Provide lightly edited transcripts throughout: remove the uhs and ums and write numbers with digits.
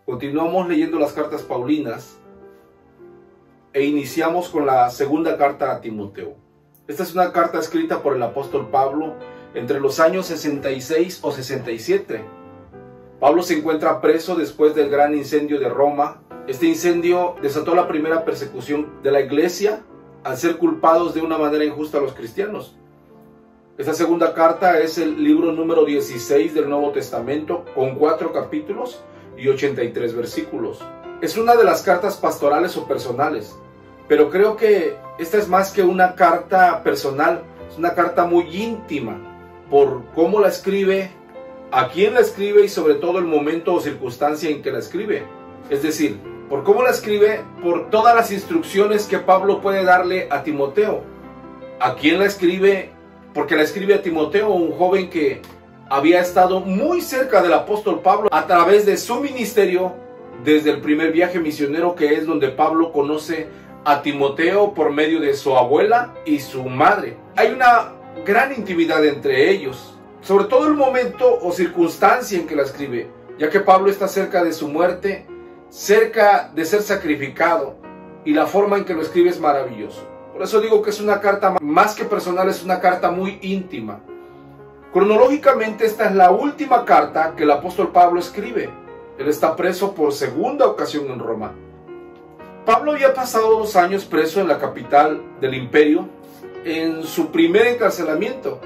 Continuamos leyendo las cartas paulinas e iniciamos con la segunda carta a Timoteo. Esta es una carta escrita por el apóstol Pablo entre los años 66 o 67. Pablo se encuentra preso después del gran incendio de Roma. Este incendio desató la primera persecución de la iglesia al ser culpados de una manera injusta a los cristianos. Esta segunda carta es el libro número 16 del Nuevo Testamento, con 4 capítulos y 83 versículos. Es una de las cartas pastorales o personales, pero creo que esta es más que una carta personal, es una carta muy íntima por cómo la escribe, a quién la escribe y sobre todo el momento o circunstancia en que la escribe. Es decir, por cómo la escribe, por todas las instrucciones que Pablo puede darle a Timoteo. ¿A quién la escribe? Porque la escribe a Timoteo, un joven que había estado muy cerca del apóstol Pablo a través de su ministerio desde el primer viaje misionero, que es donde Pablo conoce a Timoteo por medio de su abuela y su madre. Hay una gran intimidad entre ellos, sobre todo el momento o circunstancia en que la escribe, ya que Pablo está cerca de su muerte, cerca de ser sacrificado, y la forma en que lo escribe es maravilloso. Por eso digo que es una carta más que personal, es una carta muy íntima. Cronológicamente esta es la última carta que el apóstol Pablo escribe. Él está preso por segunda ocasión en Roma. Pablo había pasado 2 años preso en la capital del imperio, en su primer encarcelamiento.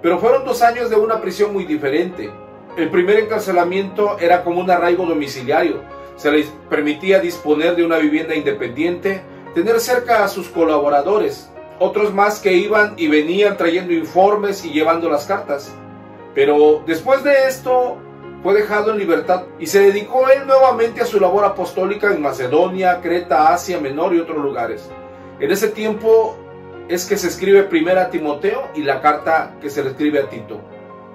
Pero fueron 2 años de una prisión muy diferente. El primer encarcelamiento era como un arraigo domiciliario. Se les permitía disponer de una vivienda independiente, tener cerca a sus colaboradores, otros más que iban y venían trayendo informes y llevando las cartas. Pero después de esto fue dejado en libertad y se dedicó él nuevamente a su labor apostólica en Macedonia, Creta, Asia Menor y otros lugares. En ese tiempo es que se escribe primera a Timoteo y la carta que se le escribe a Tito.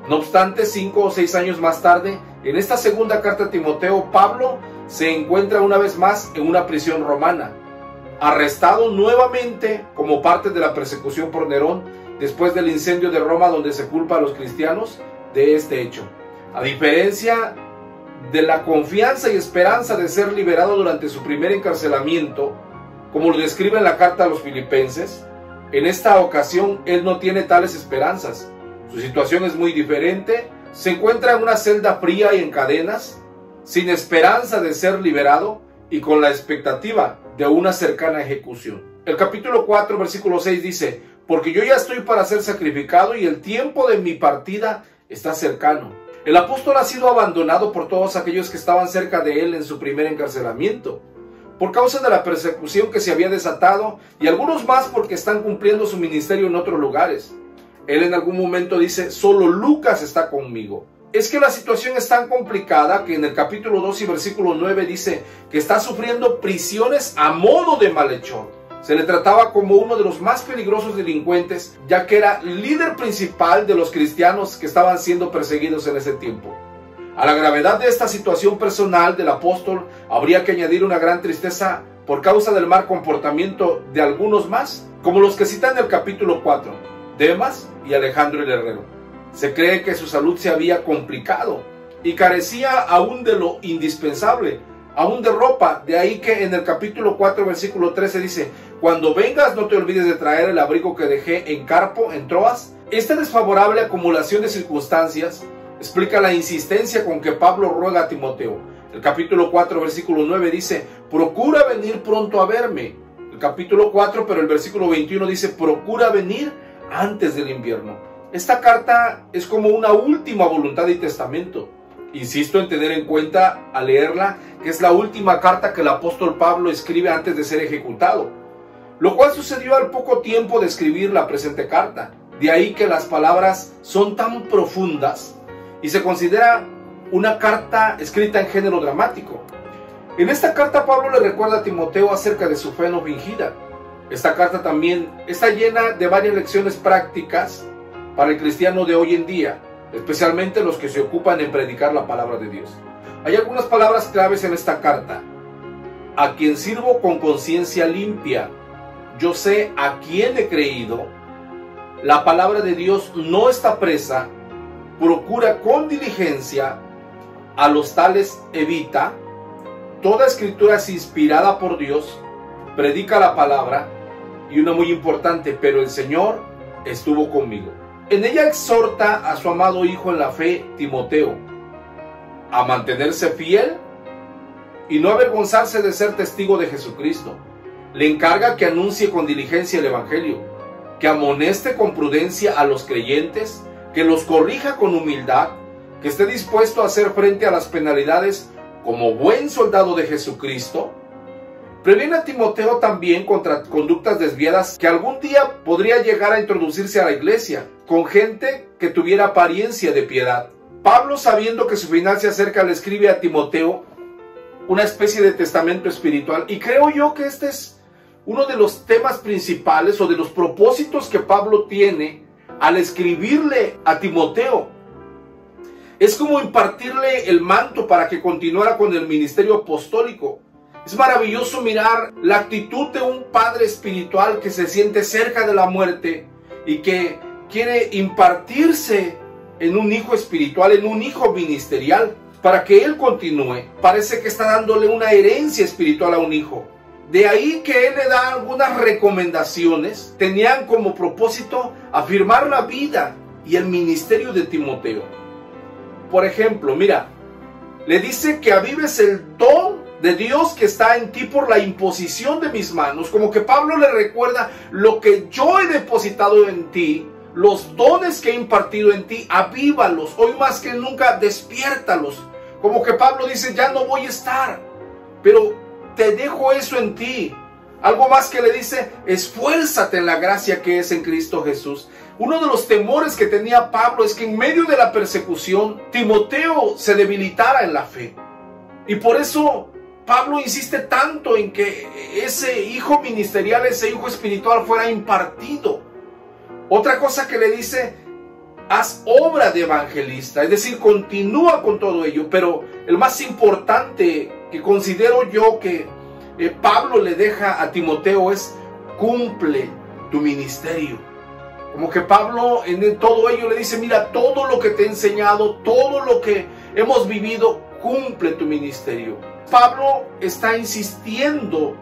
No obstante, 5 o 6 años más tarde, en esta segunda carta a Timoteo, Pablo se encuentra una vez más en una prisión romana, arrestado nuevamente como parte de la persecución por Nerón después del incendio de Roma, donde se culpa a los cristianos de este hecho. A diferencia de la confianza y esperanza de ser liberado durante su primer encarcelamiento, como lo describe en la carta a los Filipenses, en esta ocasión él no tiene tales esperanzas. Su situación es muy diferente. Se encuentra en una celda fría y en cadenas, sin esperanza de ser liberado y con la expectativa de una cercana ejecución. El capítulo 4, versículo 6 dice: porque yo ya estoy para ser sacrificado y el tiempo de mi partida está cercano. El apóstol ha sido abandonado por todos aquellos que estaban cerca de él en su primer encarcelamiento, por causa de la persecución que se había desatado, y algunos más porque están cumpliendo su ministerio en otros lugares. Él en algún momento dice: solo Lucas está conmigo. Es que la situación es tan complicada que en el capítulo 2 y versículo 9 dice que está sufriendo prisiones a modo de malhechor. Se le trataba como uno de los más peligrosos delincuentes, ya que era líder principal de los cristianos que estaban siendo perseguidos en ese tiempo. A la gravedad de esta situación personal del apóstol habría que añadir una gran tristeza por causa del mal comportamiento de algunos más, como los que citan en el capítulo 4, Demas y Alejandro el Herrero. Se cree que su salud se había complicado y carecía aún de lo indispensable, aún de ropa. De ahí que en el capítulo 4, versículo 13 dice: cuando vengas no te olvides de traer el abrigo que dejé en Carpo, en Troas. Esta desfavorable acumulación de circunstancias explica la insistencia con que Pablo ruega a Timoteo. El capítulo 4, versículo 9 dice: procura venir pronto a verme. El capítulo 4, pero el versículo 21 dice: procura venir antes del invierno. Esta carta es como una última voluntad y testamento. Insisto en tener en cuenta al leerla que es la última carta que el apóstol Pablo escribe antes de ser ejecutado, lo cual sucedió al poco tiempo de escribir la presente carta. De ahí que las palabras son tan profundas y se considera una carta escrita en género dramático. En esta carta Pablo le recuerda a Timoteo acerca de su fe no fingida. Esta carta también está llena de varias lecciones prácticas para el cristiano de hoy en día, especialmente los que se ocupan en predicar la palabra de Dios. Hay algunas palabras claves en esta carta. A quien sirvo con conciencia limpia, yo sé a quién he creído, la palabra de Dios no está presa, procura con diligencia, a los tales evita, toda escritura es inspirada por Dios, predica la palabra, y una muy importante, pero el Señor estuvo conmigo. En ella exhorta a su amado hijo en la fe, Timoteo, a mantenerse fiel y no avergonzarse de ser testigo de Jesucristo. Le encarga que anuncie con diligencia el Evangelio, que amoneste con prudencia a los creyentes, que los corrija con humildad, que esté dispuesto a hacer frente a las penalidades como buen soldado de Jesucristo. Previene a Timoteo también contra conductas desviadas que algún día podría llegar a introducirse a la iglesia, con gente que tuviera apariencia de piedad. Pablo, sabiendo que su final se acerca, le escribe a Timoteo una especie de testamento espiritual, y creo yo que este es uno de los temas principales o de los propósitos que Pablo tiene al escribirle a Timoteo. Es como impartirle el manto para que continuara con el ministerio apostólico. Es maravilloso mirar la actitud de un padre espiritual que se siente cerca de la muerte y que quiere impartirse en un hijo espiritual, en un hijo ministerial, para que él continúe. Parece que está dándole una herencia espiritual a un hijo. De ahí que él le da algunas recomendaciones. Tenían como propósito afirmar la vida y el ministerio de Timoteo. Por ejemplo, mira, le dice que avives el don de Dios que está en ti por la imposición de mis manos. Como que Pablo le recuerda: lo que yo he depositado en ti, los dones que he impartido en ti, avívalos. Hoy más que nunca, despiértalos. Como que Pablo dice: ya no voy a estar, pero te dejo eso en ti. Algo más que le dice: esfuérzate en la gracia que es en Cristo Jesús. Uno de los temores que tenía Pablo es que en medio de la persecución, Timoteo se debilitara en la fe. Y por eso Pablo insiste tanto en que ese hijo ministerial, ese hijo espiritual fuera impartido. Otra cosa que le dice: haz obra de evangelista, es decir, continúa con todo ello. Pero el más importante que considero yo que Pablo le deja a Timoteo es: cumple tu ministerio. Como que Pablo en todo ello le dice: mira, todo lo que te he enseñado, todo lo que hemos vivido, cumple tu ministerio. Pablo está insistiendo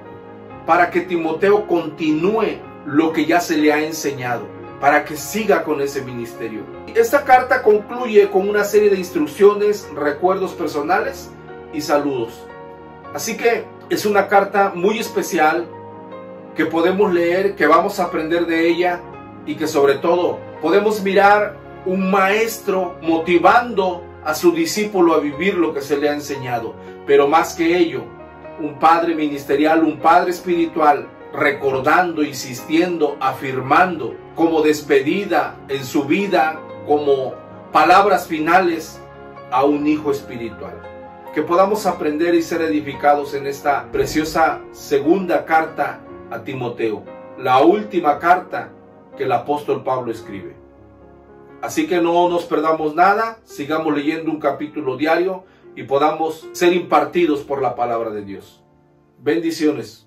para que Timoteo continúe lo que ya se le ha enseñado, para que siga con ese ministerio. Esta carta concluye con una serie de instrucciones, recuerdos personales y saludos. Así que es una carta muy especial que podemos leer, que vamos a aprender de ella, y que sobre todo podemos mirar un maestro motivando a su discípulo a vivir lo que se le ha enseñado. Pero más que ello, un padre ministerial, un padre espiritual, recordando, insistiendo, afirmando como despedida en su vida, como palabras finales a un hijo espiritual. Que podamos aprender y ser edificados en esta preciosa segunda carta a Timoteo, la última carta que el apóstol Pablo escribe. Así que no nos perdamos nada, sigamos leyendo un capítulo diario y podamos ser impartidos por la palabra de Dios. Bendiciones.